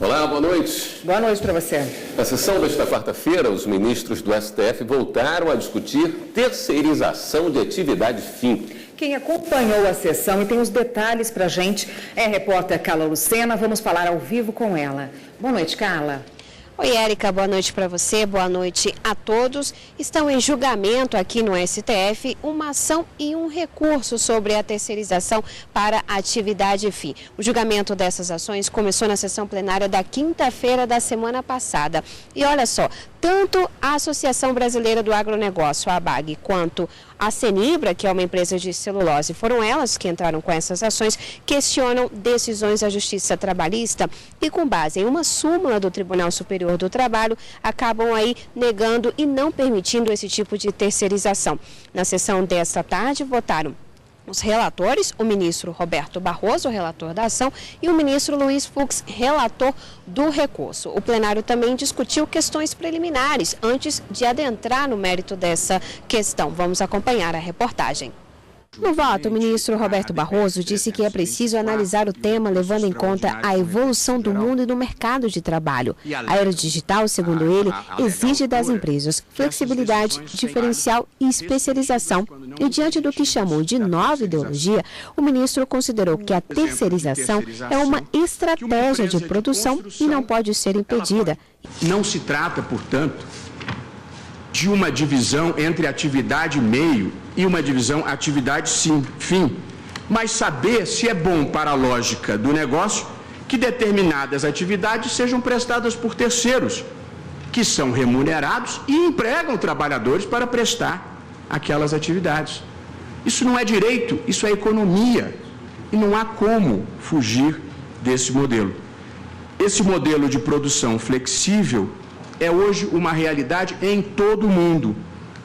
Olá, boa noite. Boa noite para você. Na sessão desta quarta-feira, os ministros do STF voltaram a discutir terceirização de atividade fim. Quem acompanhou a sessão e tem os detalhes para a gente é a repórter Carla Lucena. Vamos falar ao vivo com ela. Boa noite, Carla. Oi, Érica, boa noite para você, boa noite a todos. Estão em julgamento aqui no STF uma ação e um recurso sobre a terceirização para a atividade fim. O julgamento dessas ações começou na sessão plenária da quinta-feira da semana passada. E olha só, tanto a Associação Brasileira do Agronegócio, a ABAG, quanto a Senibra, que é uma empresa de celulose, foram elas que entraram com essas ações, questionam decisões da Justiça Trabalhista e, com base em uma súmula do Tribunal Superior do Trabalho, acabam aí negando e não permitindo esse tipo de terceirização. Na sessão desta tarde, votaram os relatores, o ministro Roberto Barroso, relator da ação, e o ministro Luiz Fux, relator do recurso. O plenário também discutiu questões preliminares antes de adentrar no mérito dessa questão. Vamos acompanhar a reportagem. No voto, o ministro Roberto Barroso disse que é preciso analisar o tema levando em conta a evolução do mundo e do mercado de trabalho. A era digital, segundo ele, exige das empresas flexibilidade, diferencial e especialização. E diante do que chamou de nova ideologia, o ministro considerou que a terceirização é uma estratégia de produção e não pode ser impedida. Não se trata, portanto, de uma divisão entre atividade e meio e uma divisão atividade sim, fim, mas saber se é bom para a lógica do negócio que determinadas atividades sejam prestadas por terceiros, que são remunerados e empregam trabalhadores para prestar aquelas atividades. Isso não é direito, isso é economia e não há como fugir desse modelo. Esse modelo de produção flexível é hoje uma realidade em todo o mundo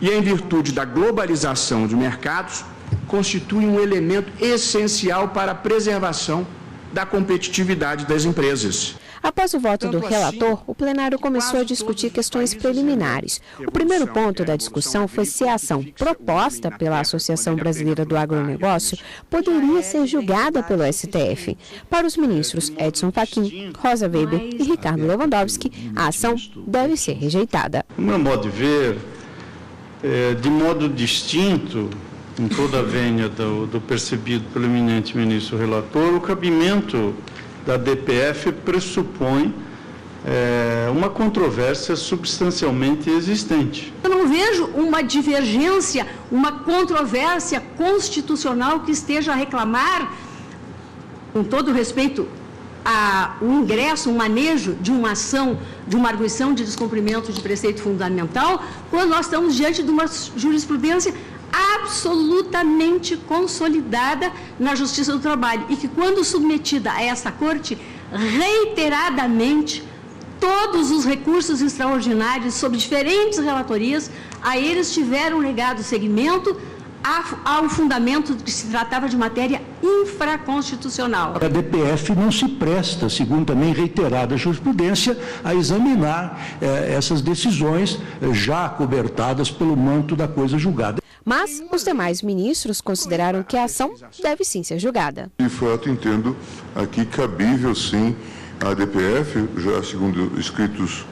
e, em virtude da globalização de mercados, constitui um elemento essencial para a preservação da competitividade das empresas. Após o voto do relator, o plenário começou a discutir questões preliminares. O primeiro ponto da discussão foi se a ação proposta pela Associação Brasileira do Agronegócio poderia ser julgada pelo STF. Para os ministros Edson Fachin, Rosa Weber e Ricardo Lewandowski, a ação deve ser rejeitada. No meu modo de ver, de modo distinto, em toda a vênia do percebido pelo eminente ministro relator, o cabimento da DPF pressupõe uma controvérsia substancialmente existente. Eu não vejo uma divergência, uma controvérsia constitucional que esteja a reclamar, com todo respeito, o ingresso, o manejo de uma ação, de uma arguição de descumprimento de preceito fundamental, quando nós estamos diante de uma jurisprudência absolutamente consolidada na Justiça do Trabalho e que, quando submetida a essa Corte, reiteradamente, todos os recursos extraordinários sobre diferentes relatorias, a eles tiveram negado seguimento ao fundamento de que se tratava de matéria infraconstitucional. A DPF não se presta, segundo também reiterada jurisprudência, a examinar essas decisões já cobertadas pelo manto da coisa julgada. Mas os demais ministros consideraram que a ação deve sim ser julgada. De fato, entendo aqui cabível sim a DPF, já segundo escritos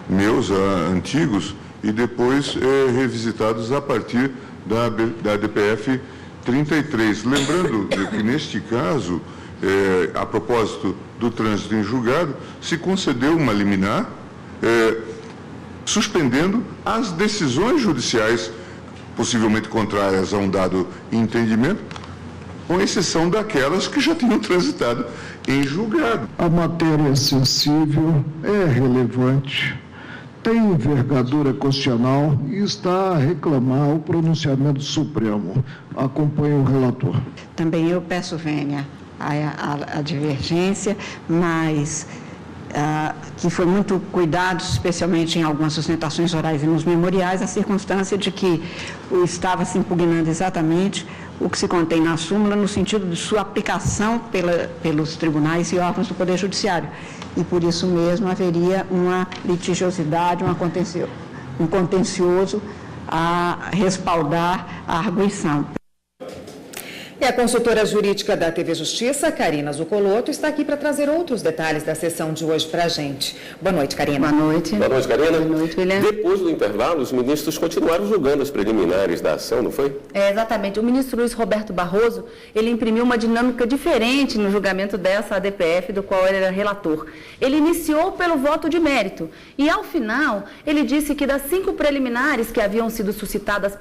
meus, antigos, e depois revisitados a partir da DPF 33. Lembrando que neste caso, a propósito do trânsito em julgado, se concedeu uma liminar suspendendo as decisões judiciais possivelmente contrárias a um dado entendimento, com exceção daquelas que já tinham transitado em julgado. A matéria é sensível, é relevante, tem envergadura constitucional e está a reclamar o pronunciamento Supremo. Acompanhe o relator. Também eu peço vênia à divergência, mas que foi muito cuidado, especialmente em algumas sustentações orais e nos memoriais, a circunstância de que estava se impugnando exatamente o que se contém na súmula no sentido de sua aplicação pelos tribunais e órgãos do Poder Judiciário. E por isso mesmo haveria uma litigiosidade, um contencioso a respaldar a arguição. E a consultora jurídica da TV Justiça, Karina Zucolotto, está aqui para trazer outros detalhes da sessão de hoje para a gente. Boa noite, Karina. Boa noite. Boa noite, Karina. Boa noite, William. Depois do intervalo, os ministros continuaram julgando as preliminares da ação, não foi? Exatamente. O ministro Luiz Roberto Barroso, ele imprimiu uma dinâmica diferente no julgamento dessa ADPF, do qual ele era relator. Ele iniciou pelo voto de mérito e, ao final, ele disse que das 5 preliminares que haviam sido suscitadas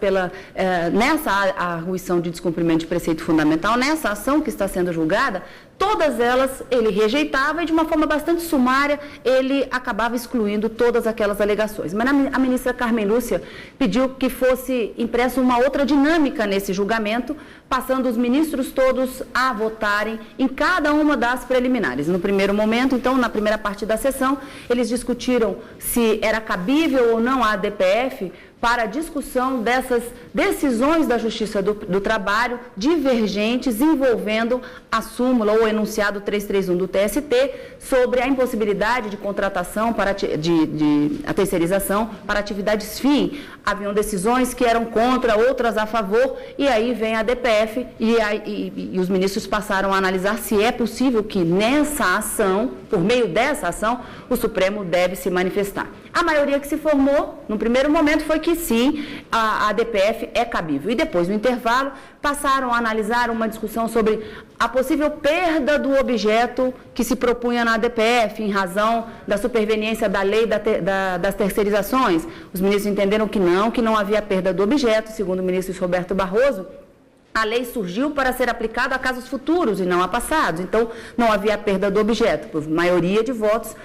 nessa arguição de descumprimento de preceito fundamental, nessa ação que está sendo julgada, todas elas ele rejeitava e, de uma forma bastante sumária, ele acabava excluindo todas aquelas alegações. Mas a ministra Carmen Lúcia pediu que fosse impressa uma outra dinâmica nesse julgamento, passando os ministros todos a votarem em cada uma das preliminares. No primeiro momento, então, na primeira parte da sessão, eles discutiram se era cabível ou não a ADPF para a discussão dessas decisões da Justiça do Trabalho divergentes envolvendo a súmula ou enunciado 331 do TST sobre a impossibilidade de contratação a terceirização para atividades fim. Haviam decisões que eram contra, outras a favor, e aí vem a ADPF e os ministros passaram a analisar se é possível que nessa ação, por meio dessa ação, o Supremo deve se manifestar. A maioria que se formou, no primeiro momento, foi que sim, a ADPF é cabível. E depois, no intervalo, passaram a analisar uma discussão sobre a possível perda do objeto que se propunha na ADPF, em razão da superveniência da lei das terceirizações. Os ministros entenderam que não havia perda do objeto, segundo o ministro Roberto Barroso. A lei surgiu para ser aplicada a casos futuros e não a passados. Então, não havia perda do objeto. Por maioria de votos,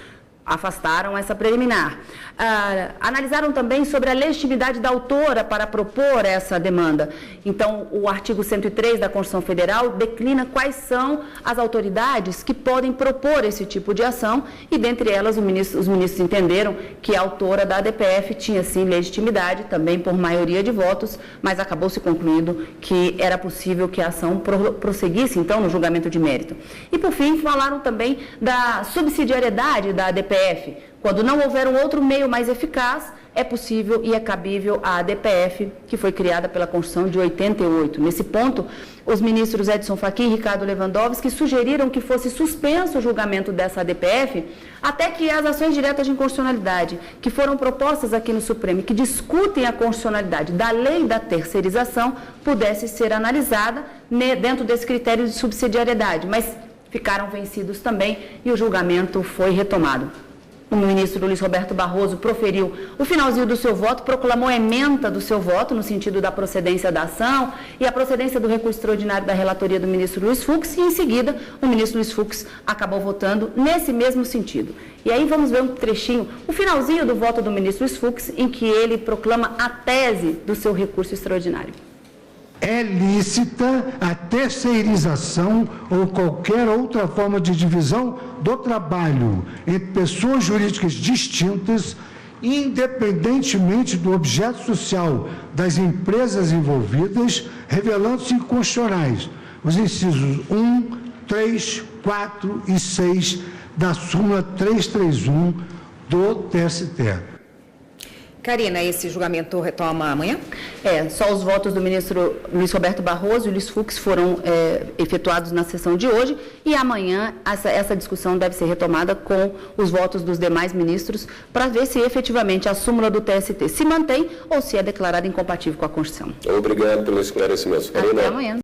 afastaram essa preliminar. Analisaram também sobre a legitimidade da autora para propor essa demanda. Então, o artigo 103 da Constituição Federal declina quais são as autoridades que podem propor esse tipo de ação e, dentre elas, os ministros entenderam que a autora da ADPF tinha, sim, legitimidade, também por maioria de votos, mas acabou se concluindo que era possível que a ação prosseguisse, então, no julgamento de mérito. E, por fim, falaram também da subsidiariedade da ADPF. Quando não houver um outro meio mais eficaz, é possível e é cabível a ADPF, que foi criada pela Constituição de 88. Nesse ponto, os ministros Edson Fachin e Ricardo Lewandowski sugeriram que fosse suspenso o julgamento dessa ADPF até que as ações diretas de inconstitucionalidade que foram propostas aqui no Supremo, que discutem a constitucionalidade da lei da terceirização, pudesse ser analisada dentro desse critério de subsidiariedade, mas ficaram vencidos também e o julgamento foi retomado. O ministro Luiz Roberto Barroso proferiu o finalzinho do seu voto, proclamou a ementa do seu voto no sentido da procedência da ação e a procedência do recurso extraordinário da relatoria do ministro Luiz Fux e, em seguida, o ministro Luiz Fux acabou votando nesse mesmo sentido. E aí vamos ver um trechinho, o finalzinho do voto do ministro Luiz Fux, em que ele proclama a tese do seu recurso extraordinário. É lícita a terceirização ou qualquer outra forma de divisão do trabalho entre pessoas jurídicas distintas, independentemente do objeto social das empresas envolvidas, revelando-se inconstitucionais os incisos 1, 3, 4 e 6 da súmula 331 do TST. Karina, esse julgamento retoma amanhã? Só os votos do ministro Luiz Roberto Barroso e Luiz Fux foram efetuados na sessão de hoje e amanhã essa discussão deve ser retomada com os votos dos demais ministros para ver se efetivamente a súmula do TST se mantém ou se é declarada incompatível com a Constituição. Obrigado pelo esclarecimento, Karina. Até amanhã.